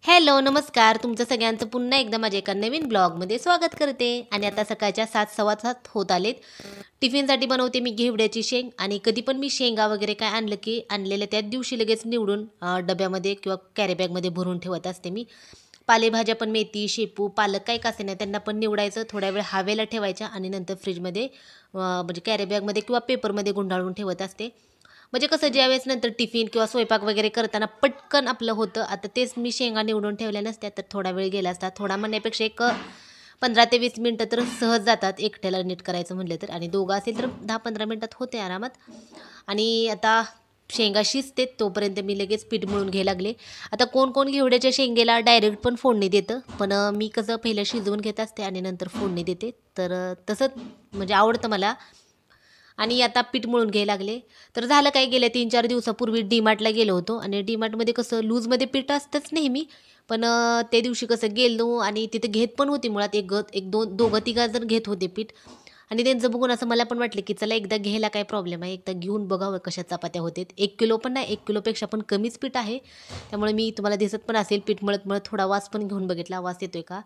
Hello, नमस्कार. तुमचं सगळ्यांचं पुन्हा एकदा माझ्या एका नवीन ब्लॉगमध्ये स्वागत करते. आणि आता सकाळच्या 7 सव्वा 7 होत आलेत. टिफिनसाठी बनवते मी घेवड्याची शेंग. आणि कधी पण मी शेंगा वगैरे काय आणलं की आणलेल्या त्याच दिवशी लगेच निवडून डब्यामध्ये किंवा कॅरी बॅगमध्ये भरून ठेवत असते मी. पालेभाज्या पण मेथी, शेपू, पालक काही का नाही त्यांना पण निवडायचं, थोड्या वेळ हवेला ठेवायच्या आणि नंतर फ्रीजमध्ये म्हणजे कॅरी बॅगमध्ये किंवा पेपरमध्ये गुंडाळून ठेवत असते. म्हणजे कसं ज्यावेळेस नंतर टिफिन किंवा स्वयंपाक वगैरे करताना पटकन आपलं होतं. आता तेच मी शेंगा निवडून ठेवल्या नसत्या तर थोडा वेळ गेला असता. थोडा म्हणण्यापेक्षा एक 15 ते 20 मिनटं तर सहज जातात एकट्याला नीट करायचं म्हटलं तर. आणि दोघं असेल तर 10-15 मिनटात होते आरामात. आणि आता शेंगा शिजते तोपर्यंत मी लगेच पीठ मळून घ्यायला लागले. आता कोण कोण घेवड्याच्या शेंगेला डायरेक्ट पण फोडणी देतं, पण मी कसं पहिलं शिजवून घेत असते आणि नंतर फोडणी देते. तर तसंच म्हणजे आवडतं मला. आणि आता पीठ मळून घ्यायला लागले. तर झालं काय, गेल्या 3-4 दिवसापूर्वी डीमार्टला गेलो होतो आणि डीमार्टमध्ये कसं लूजमध्ये पीठ असतंच नेहमी. पण त्या दिवशी कसं गेलो आणि तिथे घेत पण होती मुळात एक दोन दोघं तिघं जण घेत होते पीठ. आणि त्यांचं बघून असं मला पण वाटलं की चला एकदा घ्यायला काय प्रॉब्लेम आहे, एकदा घेऊन बघावं कशा चपात्या होतात. 1 किलो पण नाही, 1 किलोपेक्षा पण कमीच पीठ आहे. त्यामुळे मी तुम्हाला दिसत पण असेल पीठ मळत मळत थोडा वास पण घेऊन बघितला, वास येतोय का.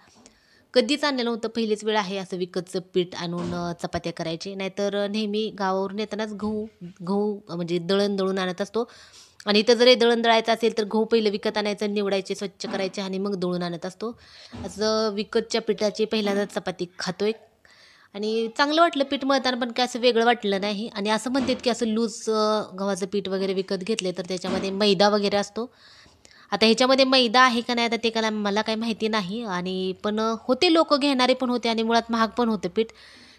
कधीच आणलेलं नव्हतं, पहिलीच वेळ आहे असं विकतचं पीठ आणून चपात्या करायचे. नाहीतर नेहमी गावावरून येतानाच गहू गहू म्हणजे दळण दळून आणत असतो. आणि इथं जर हे दळण दळायचं असेल तर गहू पहिलं विकत आणायचं, निवडायचे, स्वच्छ करायचे आणि मग दळून आणत असतो. असं विकतच्या पिठाची पहिल्यांदा चपाती खातोय. आणि चांगलं वाटलं पीठ मळताना, पण काय असं वेगळं वाटलं नाही. आणि असं म्हणतात की असं लूज गव्हाचं पीठ वगैरे विकत घेतले तर त्याच्यामध्ये मैदा वगैरे असतो. आता ह्याच्यामध्ये मैदा आहे का नाही आता ते काय मला काही माहिती नाही. आणि पण होते लोक घेणारे पण होते आणि मुळात महाग पण होतं पीठ.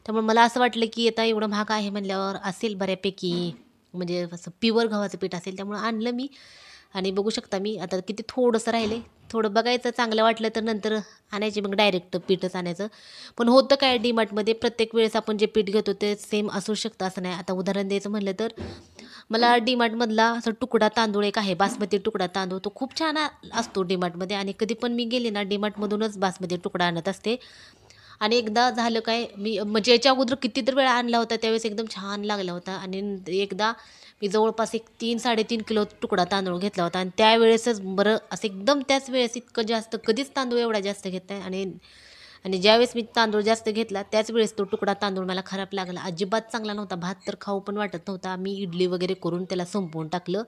त्यामुळे मला असं वाटलं की आता एवढं महाग आहे म्हणल्यावर असेल बऱ्यापैकी, म्हणजे असं प्युअर गव्हाचं पीठ असेल, त्यामुळे आणलं मी. आणि बघू शकता मी आता किती थोडंसं राहिले. थोडं बघायचं, चांगलं वाटलं तर नंतर आणायचे, मग डायरेक्ट पीठच आणायचं. पण होतं काय, डीमार्टमध्ये प्रत्येक वेळेस आपण जे पीठ घेतो ते सेम असू शकतं असं नाही. आता उदाहरण द्यायचं म्हटलं तर मला डीमार्टमधला असं तुकडा तांदूळ एक आहे, बासमती तुकडा तांदूळ, तो खूप छान असतो डीमार्टमध्ये. आणि कधी पण मी गेले ना डीमार्टमधूनच बासमती तुकडा आणत असते. आणि एकदा झालं काय, मी म्हणजे याच्या अगोदर कितीतरी वेळा आणला होता, त्यावेळेस एकदम छान लागला होता. आणि एकदा मी जवळपास एक 3-3.5 किलो तुकडा तांदूळ घेतला होता. आणि त्यावेळेसच बरं असं एकदम त्याच वेळेस इतकं जास्त कधीच तांदूळ एवढा जास्त घेत नाही. आणि आणि ज्यावेळेस मी तांदूळ जास्त घेतला त्याच वेळेस तो तुकडा तांदूळ मला खराब लागला, अजिबात चांगला नव्हता. भात तर खाऊ पण वाटत नव्हता. मी इडली वगैरे करून त्याला संपवून टाकलं.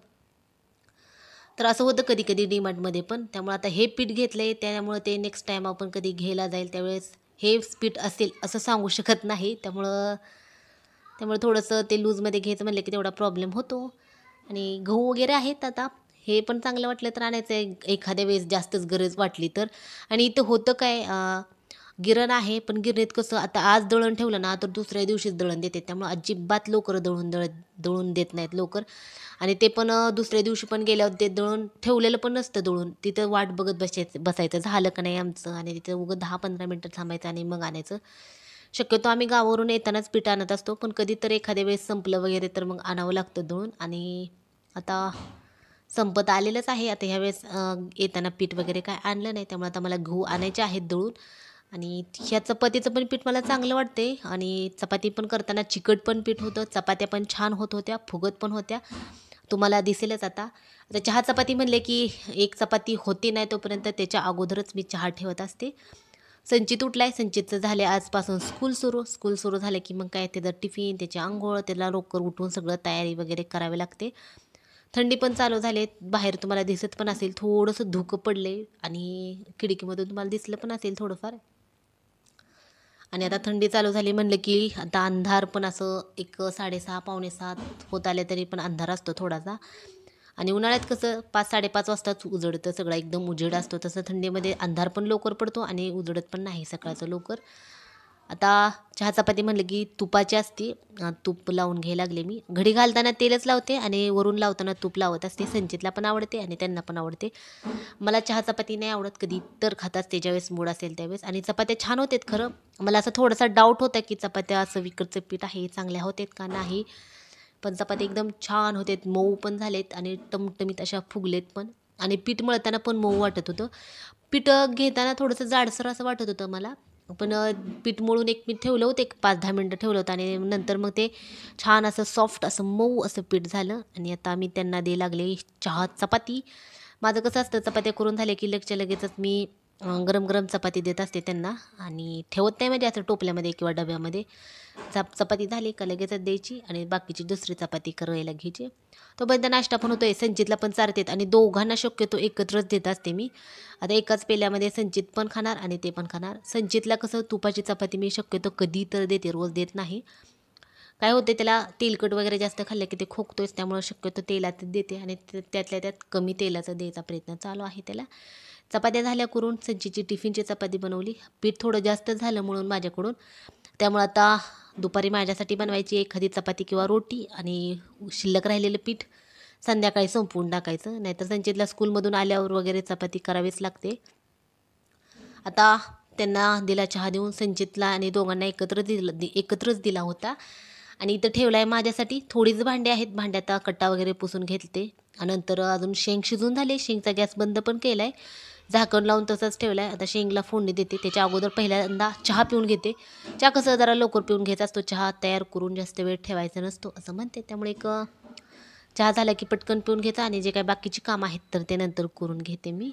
तर असं होतं कधी कधी डीमार्टमध्ये पण. त्यामुळे आता हे पीठ घेतलं आहे, त्यामुळे ते नेक्स्ट टाईम आपण कधी घ्यायला जाईल त्यावेळेस हे पीठ असेल असं सांगू शकत नाही. त्यामुळं त्यामुळे थोडंसं ते लूजमध्ये घ्यायचं म्हणलं की तेवढा प्रॉब्लेम होतो. आणि गहू वगैरे आहेत आता, हे पण चांगलं वाटलं तर आणायचं आहे एखाद्या वेळेस जास्तच गरज वाटली तर. आणि इथं होतं काय, गिरण आहे, पण गिरणीत कसं आता आज दळण ठेवलं ना तर दुसऱ्या दिवशीच दळण देते. त्यामुळे अजिबात लवकर दळून देत नाहीत लवकर. आणि ते पण दुसऱ्या दिवशी पण गेल्यावर ते दळून ठेवलेलं पण नसतं दळून, तिथं वाट बघत बसायचं झालं का नाही आमचं. आणि तिथं उगं 10-15 मिनटं थांबायचं आणि मग आणायचं. शक्यतो आम्ही गावावरून येतानाच पीठ आणत असतो, पण कधी तर एखाद्या वेळेस संपलं वगैरे तर मग आणावं लागतं दळून. आणि आता संपत आलेलंच आहे. आता ह्यावेळेस येताना पीठ वगैरे काय आणलं नाही, त्यामुळे आता मला गहू आणायचे आहेत दळून. आणि ह्या चपातीचं पण पीठ मला चांगलं वाटते. आणि चपाती पण करताना चिकट पण पीठ होतं, चपात्या पण छान होत होत्या, फुगत पण होत्या. तुम्हाला दिसेलच आता. आता चहा चपाती म्हणले की एक चपाती होती नाही तोपर्यंत त्याच्या अगोदरच मी चहा ठेवत असते. संचित उठलाय, संचितचं झाले आजपासून स्कूल सुरू झालं की मग काय त्याचं टिफिन, त्याची अंघोळ, त्याला लवकर उठून सगळं तयारी वगैरे करावी लागते. थंडी पण चालू झाली, बाहेर तुम्हाला दिसत पण असेल थोडंसं धुकं पडले आणि खिडकीमधून तुम्हाला दिसलं पण असेल थोडंफार. आणि आता थंडी चालू झाली म्हणलं की आता अंधार पण असं एक 6:30 पावणे 7 होत आले तरी पण अंधार असतो थोडासा. आणि उन्हाळ्यात कसं 5-5:30 वाजताच उजडतं, सगळं एकदम उजेड असतो. तसं थंडीमध्ये अंधार पण लवकर पडतो आणि उजडत पण नाही सकाळचं लवकर. आता चहा चपाती म्हणलं की तुपाची असते, तूप लावून घ्यायला लागले मी. घडी घालताना तेलच लावते आणि वरून लावताना तूप लावत असते. संचितला पण आवडते आणि त्यांना पण आवडते. मला चहा चपाती नाही आवडत, कधी तर खात असते ज्यावेळेस मूड असेल त्यावेळेस. आणि चपात्या छान होतात खरं. मला असं थोडासा डाऊट होता की चपात्या असं विकतचं पीठ आहे चांगल्या होतात का नाही. पण चपात्या एकदम छान होतात, मऊ पण झालेत आणि टमटमीत अशा फुगलेत पण. आणि पीठ मळताना पण मऊ वाटत होतं. पीठ घेताना थोडंसं जाडसर असं वाटत होतं मला. पण पीठ मळून एक मी ठेवलं होतं, एक 5-10 मिनटं ठेवलं होतं आणि नंतर मग ते छान असं सॉफ्ट असं मऊ असं पीठ झालं. आणि आता मी त्यांना द्यायला लागले चहा चपाती. माझं कसं असतं, चपात्या करून झाल्या की लगेच्या लगेचच मी गरम गरम चपाती देत असते त्यांना आणि ठेवत नाही म्हणजे असं टोपल्यामध्ये किंवा डब्यामध्ये. चपाती झाली का लगेचच द्यायची आणि बाकीची दुसरी चपाती करायला घ्यायची. तोपर्यंत नाश्ता पण होतोय, संचितला पण चारतेत आणि दोघांना शक्यतो एकत्रच देत असते मी. आता एकाच पेल्यामध्ये संचित पण खाणार आणि ते पण खाणार. संचितला कसं तुपाची चपाती मी शक्यतो कधी तर देते, रोज देत नाही. काय होते, त्याला तेलकट वगैरे जास्त खाल्लं की ते खोकतोयच, त्यामुळे शक्यतो तेलात देते आणि त्यातल्या त्यात कमी तेलाचा द्यायचा प्रयत्न चालू आहे त्याला. चपात्या झाल्या करून संचीची टिफिनची चपाती बनवली. पीठ थोडं जास्त झालं म्हणून माझ्याकडून, त्यामुळे आता दुपारी माझ्यासाठी बनवायची एखादी चपाती किंवा रोटी आणि शिल्लक राहिलेलं पीठ संध्याकाळी संपवून टाकायचं, नाहीतर संचितला स्कूलमधून आल्यावर वगैरे चपाती करावीच लागते. आता त्यांना दिला चहा देऊन, संचितला आणि दोघांना एकत्रच दिला होता. आणि इथं ठेवला आहे माझ्यासाठी थोडीच भांडी आहेत. भांड्यात कट्टा वगैरे पुसून घेतले आणि नंतर अजून शेंग शिजून झाले. शेंगचा गॅस बंद पण केला आहे, झाकण लावून तसंच ठेवला आहे. आता शेंगला फोडणी देते. त्याच्या अगोदर पहिल्यांदा चहा पिऊन घेते. चहा कसं जरा लवकर पिऊन घ्यायचा असतो, चहा तयार करून जास्त वेळ ठेवायचा नसतो असं म्हणते. त्यामुळे एक चहा झाला की पटकन पिऊन घ्यायचा आणि जे काय बाकीची कामं आहेत तर ते नंतर करून घेते मी.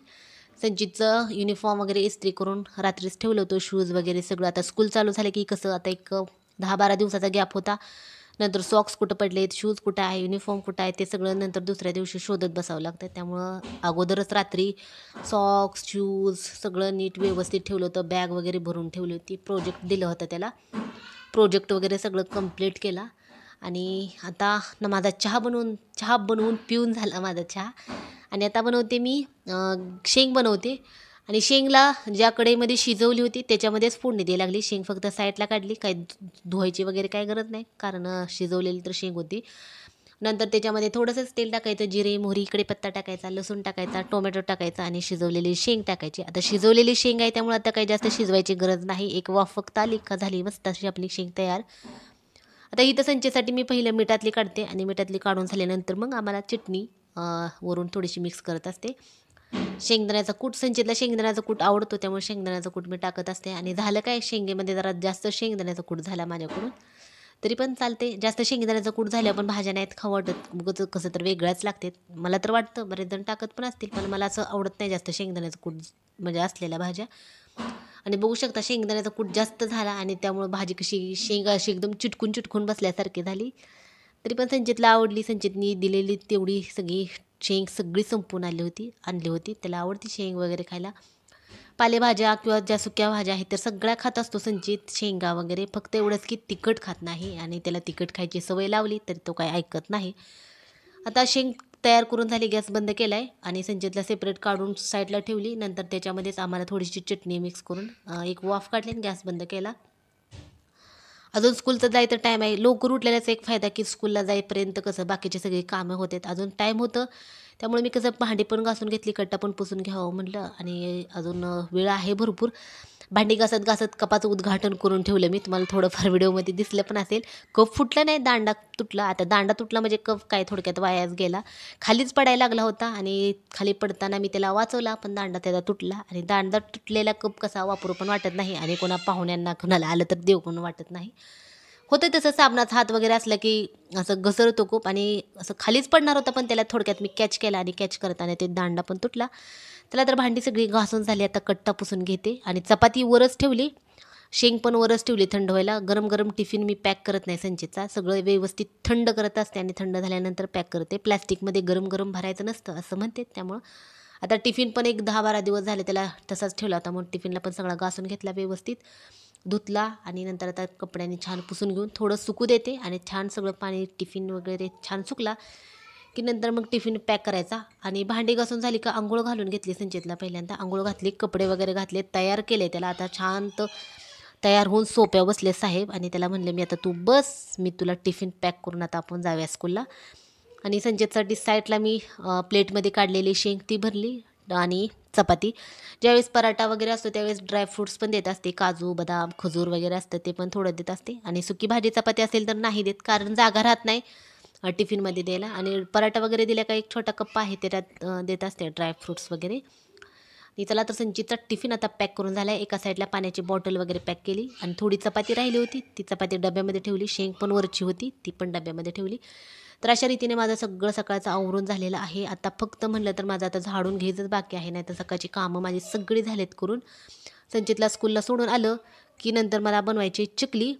संचितचं युनिफॉर्म वगैरे इस्त्री करून रात्रीच ठेवलं होतं, शूज वगैरे सगळं. आता स्कूल चालू झालं की कसं आता एक 10-12 दिवसाचा गॅप होता. नंतर सॉक्स कुठं पडलेत, शूज कुठं आहे, युनिफॉर्म कुठं आहे, ते सगळं नंतर दुसऱ्या दिवशी शोधत बसावं लागतं. त्यामुळं अगोदरच रात्री सॉक्स, शूज सगळं नीट व्यवस्थित ठेवलं होतं. बॅग वगैरे भरून ठेवली होती. प्रोजेक्ट दिलं होतं त्याला, प्रोजेक्ट वगैरे सगळं कंप्लीट केला. आणि आता माझा चहा बनवून पिऊन झाला माझा चहा. आणि आता बनवते मी शेंग बनवते. आणि शेंगला ज्या कढईमध्ये शिजवली होती त्याच्यामध्येच फोडणी द्यायला लागली. शेंग फक्त साईडला काढली, काही धुवायची वगैरे काय गरज नाही, कारण शिजवलेली तर शेंग होती. नंतर त्याच्यामध्ये थोडंसंच तेल टाकायचं, जिरे मोहरी कढीपत्ता टाकायचा, लसूण टाकायचा, टोमॅटो टाकायचा आणि शिजवलेली शेंग टाकायची. आता शिजवलेली शेंग आहे त्यामुळे आता काही जास्त शिजवायची गरज नाही. एक वाफ फक्त आली का झाली मस्त अशी आपली शेंग तयार. आता इथं संचेसाठी मी पहिलं मिठातली काढते आणि मिठातली काढून झाल्यानंतर मग आम्हाला चटणी वरून थोडीशी मिक्स करत असते. शेंगदाण्याचा कूट, संचितला शेंगदाण्याचा कूट आवडतो त्यामुळे शेंगदाण्याचा कूट मी टाकत असते. आणि झालं काय, शेंगेमध्ये जरा जास्त शेंगदाण्याचा कूट झाला माझ्याकडून, तरी पण चालते. जास्त शेंगदाण्याचा कूट झाल्या पण भाज्या नाहीत खाऊ वाटत, कसं तर वेगळ्याच लागते. मला तर वाटतं, बरेच जण टाकत पण असतील, पण मला असं आवडत नाही जास्त शेंगदाण्याचं कूट म्हणजे असलेल्या भाज्या. आणि बघू शकता शेंगदाण्याचा कूट जास्त झाला आणि त्यामुळे भाजी कशी शेंगा अशी एकदम चिटकून बसल्यासारखी झाली. तरी पण संचितला आवडली. संचितनी दिलेली तेवढी सगळी शेंग सगळी संपून आणली होती. त्याला आवडती शेंग वगैरे खायला. पालेभाज्या किंवा ज्या सुक्या भाज्या आहेत तर सगळ्या खात असतो संचित, शेंगा वगैरे. फक्त एवढंच की तिखट खात नाही आणि त्याला तिखट खायची सवय लावली तरी तो काय ऐकत नाही. आता शेंग तयार करून झाली, गॅस बंद केला आहे आणि संचितला सेपरेट काढून साईडला ठेवली. नंतर त्याच्यामध्येच आम्हाला थोडीशी चटणी मिक्स करून एक वाफ काढली आणि गॅस बंद केला. अजून स्कूलचं जायचं टाईम आहे. लवकर उठलेल्याचा एक फायदा की स्कूलला जाईपर्यंत कसं बाकीचे सगळी कामं होतात, अजून टाईम होतं. त्यामुळे मी कसं भांडी पण घासून घेतली, कट्टा पण पुसून घ्यावं म्हटलं आणि अजून वेळ आहे भरपूर. भांडी घासत कपाचं उद्घाटन करून ठेवलं मी. तुम्हाला थोडंफार व्हिडिओमध्ये दिसलं पण असेल. कप फुटला नाही, दांडा तुटला. आता दांडा तुटला म्हणजे कप काय थोडक्यात वायाच गेला, खालीच पडायला लागला होता आणि खाली पडताना मी त्याला वाचवला, पण दांडा त्याचा तुटला. आणि दांडा तुटलेला कप कसा वापरू पण वाटत नाही आणि कोणा पाहुण्यांना कोणाला आलं तर देऊ पण वाटत नाही. होतं तसं, साबणाचा हात वगैरे असला की असं घसरतो खूप आणि असं खालीच पडणार होता, पण त्याला थोडक्यात मी कॅच केला आणि कॅच करताना ते दांडा पण तुटला. त्याला तर भांडी सगळी घासून झाली. आता कट्टा पुसून घेते आणि चपाती वरच ठेवली, शेंग पण वरच ठेवली थंड व्हायला. गरम गरम टिफिन मी पॅक करत नाही संचितचा, सगळं व्यवस्थित थंड करत असते आणि थंड झाल्यानंतर पॅक करते. प्लॅस्टिकमध्ये गरम गरम भरायचं नसतं असं म्हणते. त्यामुळं आता टिफिन पण एक 10-12 दिवस झाले त्याला तसाच ठेवला होता, मग टिफिनला पण सगळा घासून घेतला, व्यवस्थित धुतला आणि नंतर आता कपड्यांनी छान पुसून घेऊन थोडं सुकू देते आणि छान सगळं पाणी टिफिन वगैरे छान सुकला की नंतर मग टिफिन पॅक करायचा. आणि भांडी घासून झाली का आंघोळ घालून घेतली संचितला. पहिल्यांदा आंघोळ घातली, कपडे वगैरे घातले, तयार केले त्याला. आता शांत तयार होऊन सोप्या बसले साहेब आणि त्याला म्हणले मी आता तू बस, मी तुला टिफिन पॅक करून आता आपण जाऊया स्कूलला. आणि संचितसाठी साईडला मी प्लेटमध्ये काढलेली शेंग ती भरली आणि चपाती. ज्यावेळेस पराठा वगैरे असतो त्यावेळेस ड्रायफ्रूट्स पण देत असते, काजू बदाम खजूर वगैरे असतं ते पण थोडं देत असते. आणि सुकी भाजी चपाती असेल तर नाही देत, कारण जागा राहत नाही टिफिनमध्ये द्यायला. आणि पराठा वगैरे दिला का एक छोटा कप्पा आहे त्याच्यात देत असते ड्रायफ्रूट्स वगैरे. आणि चला तर संचितचा टिफिन आता पॅक करून झाला आहे. एका साईडला पाण्याची बॉटल वगैरे पॅक केली आणि थोडी चपाती राहिली होती ती चपाती डब्यामध्ये ठेवली. शेंग पण वरची होती ती पण डब्यामध्ये ठेवली. तर अशा रीतीने माझं सगळं सकाळचं आवरून झालेलं आहे. आता फक्त म्हणलं तर माझं आता झाडून घ्यायचंच बाकी आहे, नाही तर सकाळची कामं माझी सगळी झालेत करून. संचितला स्कूलला सोडून आलं की नंतर मला बनवायची चकली.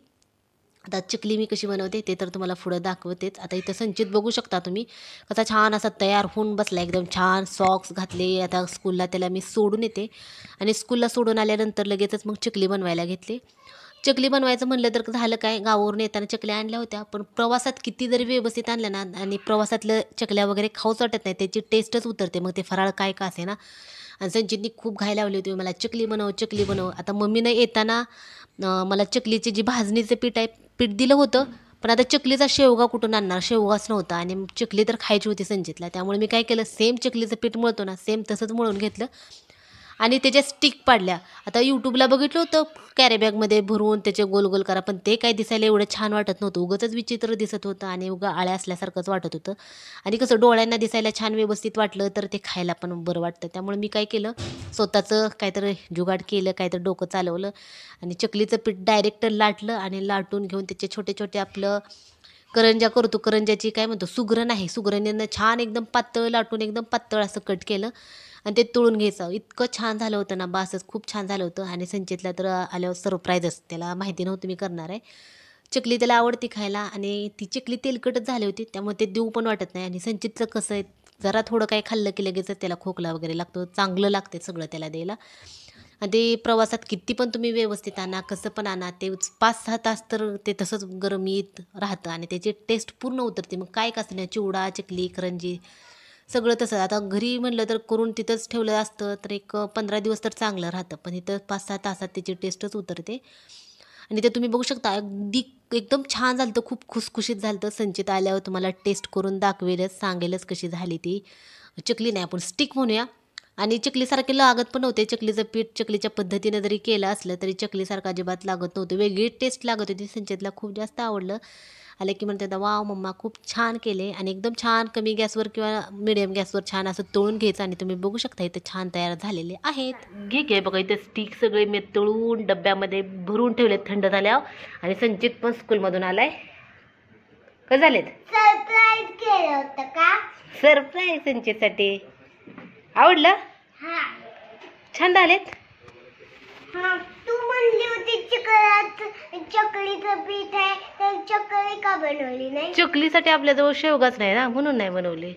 आता चकली मी कशी बनवते ते तर तुम्हाला पुढं दाखवतेच. आता इथं संचित बघू शकता तुम्ही कसा छान असा तयार होऊन बसला, एकदम छान सॉक्स घातले. आता स्कूलला त्याला मी सोडून येते आणि स्कूलला सोडून आल्यानंतर लगेचच मग चकली बनवायला घेतली. चकली बनवायचं म्हणलं तर झालं काय, गावावरून येताना चकल्या आणल्या होत्या, पण प्रवासात किती जरी व्यवस्थित आणल्या ना आणि प्रवासातलं चकल्या वगैरे खाऊच वाटत नाही, त्याची टेस्टच उतरते मग ते फराळ काय का असे ना. आणि संचितनी खूप घाई लावली होती, मला चकली बनव चकली बनव. आता मम्मीनं येताना मला चकलीची जी भाजणीचं पीठ आहे पीठ दिलं होतं, पण आता चकलीचा शेवगा कुठून आणणार, शेवगाच नव्हता आणि चकली तर खायची होती संचितला. त्यामुळे मी काय केलं, सेम चकलीचं पीठ मळतो ना सेम तसंच मळून घेतलं आणि त्याच्या स्टिक पाडल्या. आता यूट्यूबला बघितलं होतं कॅरीबॅगमध्ये भरून त्याचे गोल गोल करा, पण ते काय दिसायला एवढं छान वाटत नव्हतं, उगाचच विचित्र दिसत होतं आणि उगा आळ्या असल्यासारखंच वाटत होतं. आणि कसं डोळ्यांना दिसायला छान व्यवस्थित वाटलं तर ते खायला पण बरं वाटतं. त्यामुळे मी काय केलं, स्वतःचं काहीतरी जुगाड केलं, काहीतरी डोकं चालवलं आणि चकलीचं पीठ डायरेक्ट लाटलं आणि लाटून घेऊन त्याचे छोटे छोटे आपलं करंज्या करतो, करंज्याची काय म्हणतो सुगरण आहे, सुगरणीनं छान एकदम पातळ लाटून एकदम पातळ असं कट केलं आणि ते तळून घ्यायचं. इतकं छान झालं होतं ना, बासच खूप छान झालं होतं. आणि संचितला तर आल्यावर सरप्राईजच, त्याला माहिती नव्हतं मी करणार आहे. चकली त्याला आवडती खायला आणि ती चकली तेलकटच झाली होती, त्यामुळे ते देऊ पण वाटत नाही. आणि संचितचं कसं आहे, जरा थोडं काही खाल्लं की लगेच त्याला खोकला वगैरे लागतो, चांगलं लागते सगळं त्याला द्यायला. आणि ते प्रवासात किती पण तुम्ही व्यवस्थित आणा, कसं पण आणा, ते 5-6 तास तर ते तसंच गरमीत राहतं आणि त्याची टेस्ट पूर्ण उतरते. मग काय कसं नाही, चिवडा चकली करंजी सगळं तसं. आता घरी म्हणलं तर करून तिथंच ठेवलं असतं तर एक 15 दिवस तर चांगलं राहतं, पण इथं 5-6 तासात त्याची टेस्टच उतरते. आणि ते तुम्ही बघू शकता अगदी एकदम छान झालं होतं, खूप खुसखुशीत झालं होतं. संचित आल्यावर तुम्हाला टेस्ट करून दाखवेलच, सांगेलच कशी झाली ती चकली. नाही आपण स्टिक म्हणूया. आणि चकलीसारखे लागत पण नव्हते, चकलीचं पीठ चकलीच्या पद्धतीनं जरी केलं असलं तरी चकलीसारखं अजिबात लागत नव्हतं, वेगळी टेस्ट लागत होती. संचितला खूप जास्त आवडलं. आले की म्हणते वाव मम्मा खूप छान केले. आणि एकदम छान कमी गॅसवर किंवा मिडियम गॅसवर छान असं तळून घ्यायचं आणि तुम्ही बघू शकता इथं छान तयार झालेले आहेत. घे बघा इथं स्टिक सगळे मी तळून डब्यामध्ये भरून ठेवले थंड झाल्यावर. आणि संचित पण स्कूलमधून आलाय. काय झालेत, सरप्राईज केलं होतं का? सरप्राईज संचितसाठी. आवडलं, छान झालेत. तू म्हणली होती चकलीचं पीठ आहे तर चकली का बनवली नाही? चकलीसाठी आपल्याजवळ शेवगाच नाही ना, म्हणून नाही बनवली.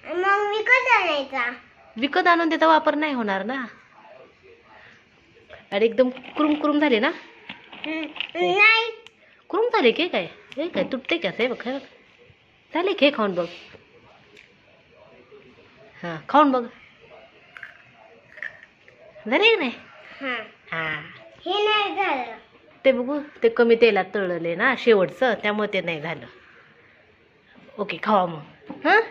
मग विकत आणायचा. विकत आणून त्याचा वापर नाही होणार ना. आणि एकदम कुरुम कुरुम झाले ना. नाही कुरुम झाले की काय, हे काय तुटते का ते बघ झाले की. खाऊन बघ, हां खाऊन बघ, झाले नाही. हां हे नाही झालं. ते बघू, ते कमी तेलात तळले ना शेवटचं, त्यामुळे ते नाही झालं. ओके खावा मग. हां